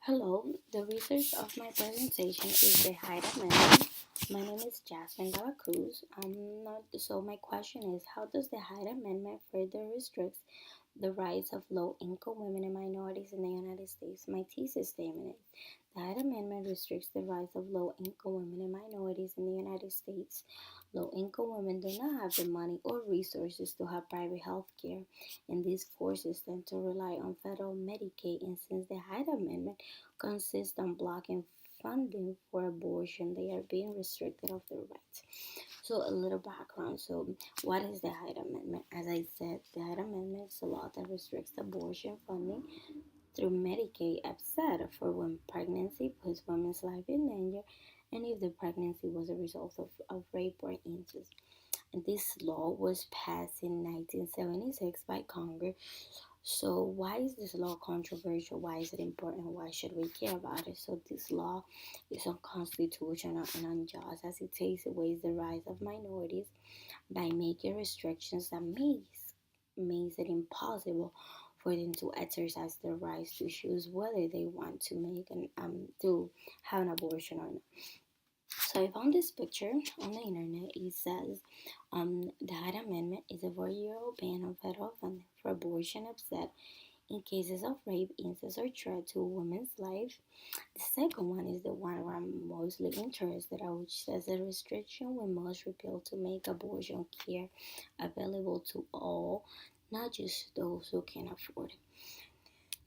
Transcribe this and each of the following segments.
Hello, the research of my presentation is the Hyde Amendment. My name is Jasmine Dela Cruz. My question is, how does the Hyde Amendment further restrict the rights of low-income women and minorities in the United States? My thesis statement is, the Hyde Amendment restricts the rights of low-income women and minorities in the United States. Low-income women do not have the money or resources to have private health care, and this forces them to rely on federal Medicaid. And since the Hyde Amendment consists on blocking funding for abortion, they are being restricted of their rights. So a little background. So what is the Hyde Amendment? As I said, the Hyde Amendment is a law that restricts abortion funding through Medicaid, except for when pregnancy puts women's life in danger and if the pregnancy was a result of rape or incest. And this law was passed in 1976 by Congress. So why is this law controversial? Why is it important? Why should we care about it? So this law is unconstitutional and unjust as it takes away the rights of minorities by making restrictions that makes it impossible for them to exercise their rights to choose whether they want to to have an abortion or not. So I found this picture on the internet. It says the Hyde Amendment is a 4-year-old ban on federal funding for abortion upset in cases of rape, incest, or threat to a woman's life. The second one is the one where I'm mostly interested in, which says a restriction we must repeal to make abortion care available to all, not just those who can afford it.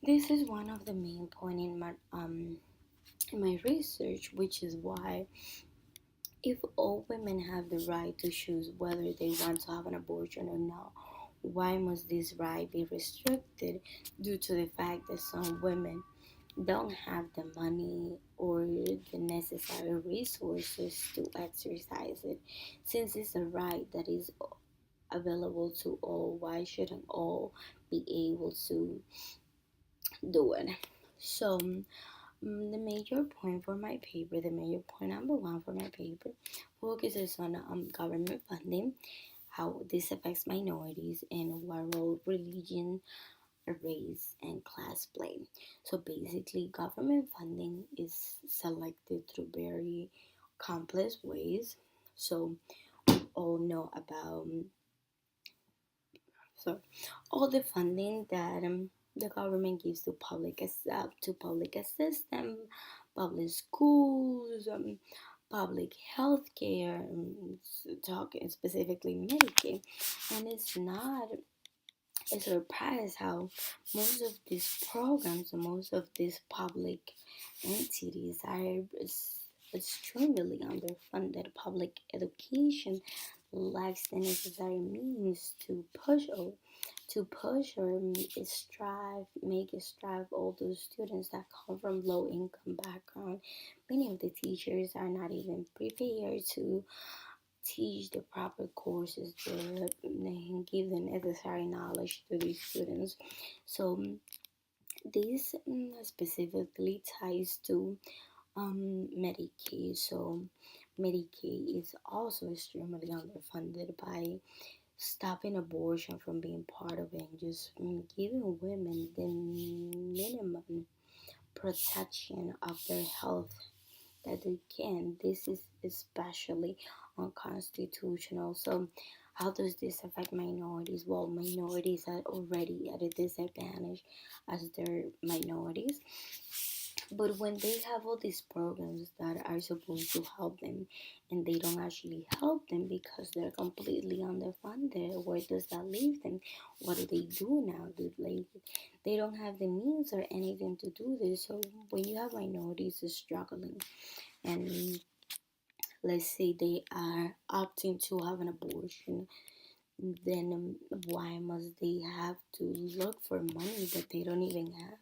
This is one of the main points in my research, which is why if all women have the right to choose whether they want to have an abortion or not, why must this right be restricted due to the fact that some women don't have the money or the necessary resources to exercise it? Since it's a right that is available to all, why shouldn't all be able to do it? So, the major point for my paper, the major point number one for my paper, focuses on government funding, how this affects minorities, and what role religion, race, and class play. So basically, government funding is selected through very complex ways. So we all know about so all the funding that the government gives to public assistance, public schools, public health care, talking specifically Medicaid, and it's not a surprise how most of these programs, most of these public entities are extremely underfunded. Public education lacks the necessary means to push or make it strive all those students that come from low income background. Many of the teachers are not even prepared to teach the proper courses and give the necessary knowledge to these students. So this specifically ties to Medicaid. So Medicaid is also extremely underfunded by stopping abortion from being part of it and just giving women the minimum protection of their health that they can. This is especially unconstitutional. So, how does this affect minorities? Well, minorities are already at a disadvantage as they're minorities. But when they have all these programs that are supposed to help them and they don't actually help them because they're completely underfunded, where does that leave them? What do they do now? They don't have the means or anything to do this. So when you have minorities struggling and let's say they are opting to have an abortion, then why must they have to look for money that they don't even have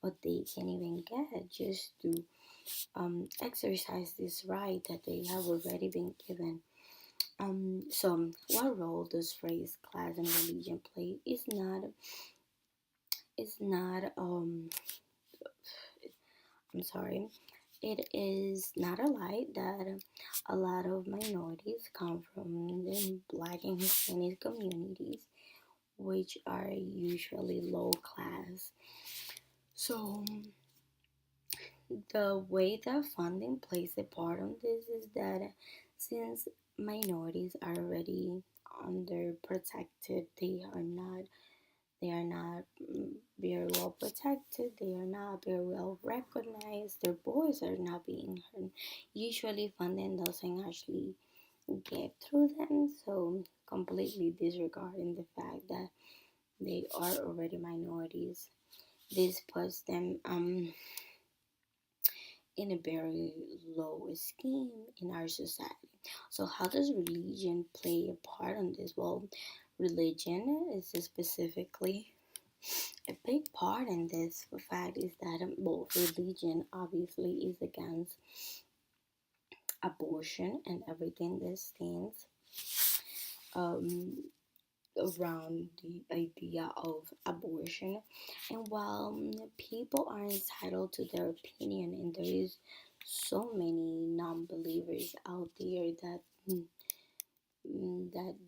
or they can't even get just to exercise this right that they have already been given? So what role does race, class, and religion play? It's not I'm sorry. It is not a lie that a lot of minorities come from the Black and Hispanic communities, which are usually low class. So The way that funding plays a part on this is that since minorities are already under protected, they are not very well protected, they are not very well recognized, their voice are not being heard. Usually funding doesn't actually get through them, so completely disregarding the fact that they are already minorities. This puts them in a very low esteem in our society. So, how does religion play a part in this? Well, religion is specifically a big part in this. The fact is that, well, religion obviously is against abortion and everything that stands um, around the idea of abortion. And while people are entitled to their opinion, and there is so many non-believers out there that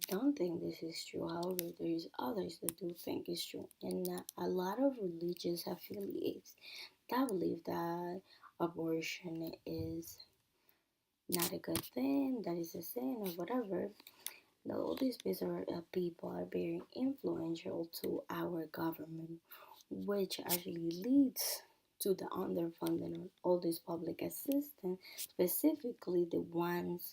don't think this is true. However, there's others that do think it's true, and a lot of religious affiliates that believe that abortion is not a good thing, that is a sin or whatever. All these people are very influential to our government, which actually leads to the underfunding of all this public assistance, specifically the ones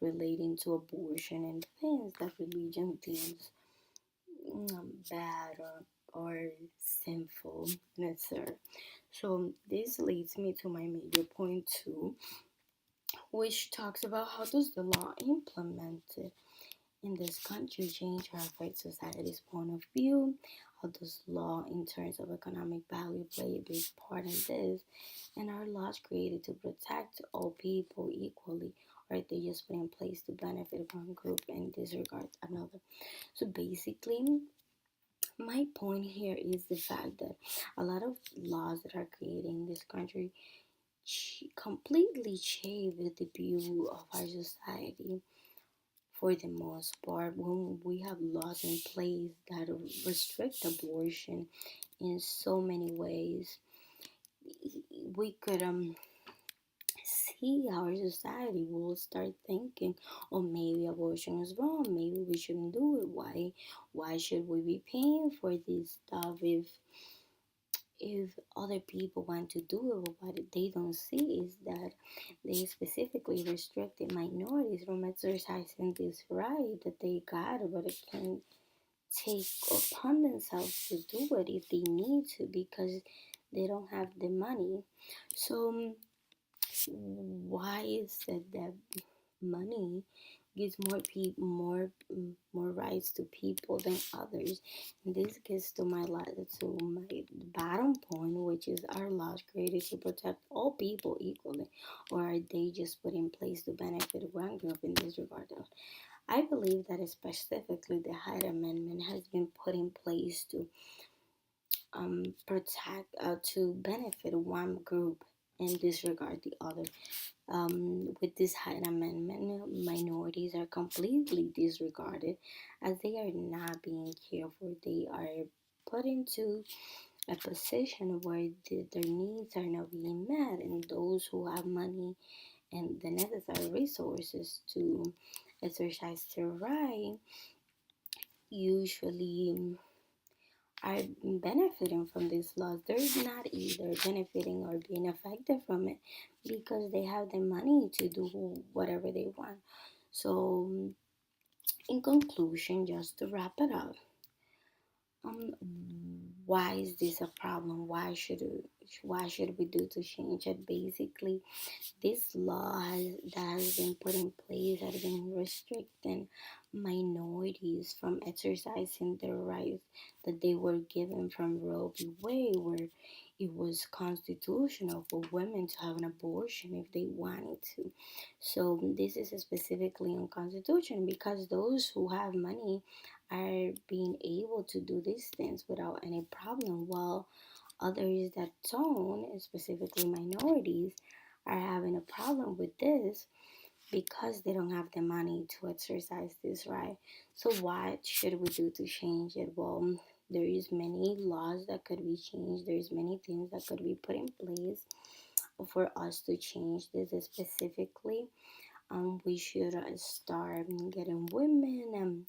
relating to abortion and things that religion deems bad or sinful, necessary. So this leads me to my major point two, which talks about how does the law implemented in this country change or affect society's point of view? How does law in terms of economic value play a big part in this? And are laws created to protect all people equally, or are they just put in place to benefit one group and disregard another? So basically, my point here is the fact that a lot of laws that are created in this country completely change the view of our society for the most part. When we have laws in place that restrict abortion in so many ways, we could see our society will start thinking, oh, maybe abortion is wrong, maybe we shouldn't do it. Why should we be paying for this stuff if other people want to do it? But what they don't see is that they specifically restricted minorities from exercising this right that they got, but it can take upon themselves to do it if they need to because they don't have the money. So why is it that money gives more rights to people than others? And this gets to my bottom point, which is, our laws created to protect all people equally, or are they just put in place to benefit one group in this regard? I believe that specifically the Hyde Amendment has been put in place to protect to benefit one group and disregard the other. With this Hyde Amendment, minorities are completely disregarded as they are not being cared for. They are put into a position where their needs are not being met, and those who have money and the necessary resources to exercise their right usually are benefiting from these laws. They're not either benefiting or being affected from it because they have the money to do whatever they want. So, in conclusion, just to wrap it up, um, why is this a problem? Why should we do to change it? Basically, this law that has been put in place has been restricting minorities from exercising their rights that they were given from Roe v. Wade, where it was constitutional for women to have an abortion if they wanted to. So this is specifically unconstitutional because those who have money are being able to do these things without any problem, while others that don't, specifically minorities, are having a problem with this because they don't have the money to exercise this right. So what should we do to change it? Well, There is many laws that could be changed. There's many things that could be put in place for us to change this specifically. We should start getting women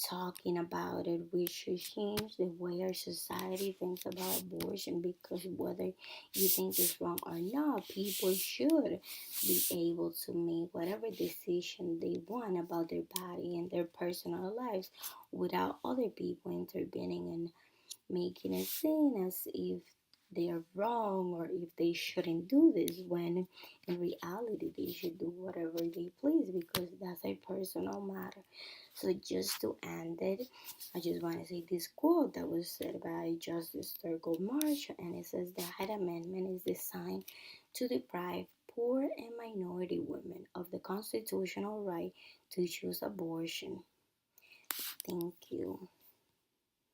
talking about it. We should change the way our society thinks about abortion, because whether you think it's wrong or not, people should be able to make whatever decision they want about their body and their personal lives without other people intervening and making it seem as if they are wrong or if they shouldn't do this, when in reality they should do whatever they please, because that's a personal matter. So just to end it, I just want to say this quote that was said by Justice Thurgood Marshall, and it says the Hyde Amendment is designed to deprive poor and minority women of the constitutional right to choose abortion. Thank you.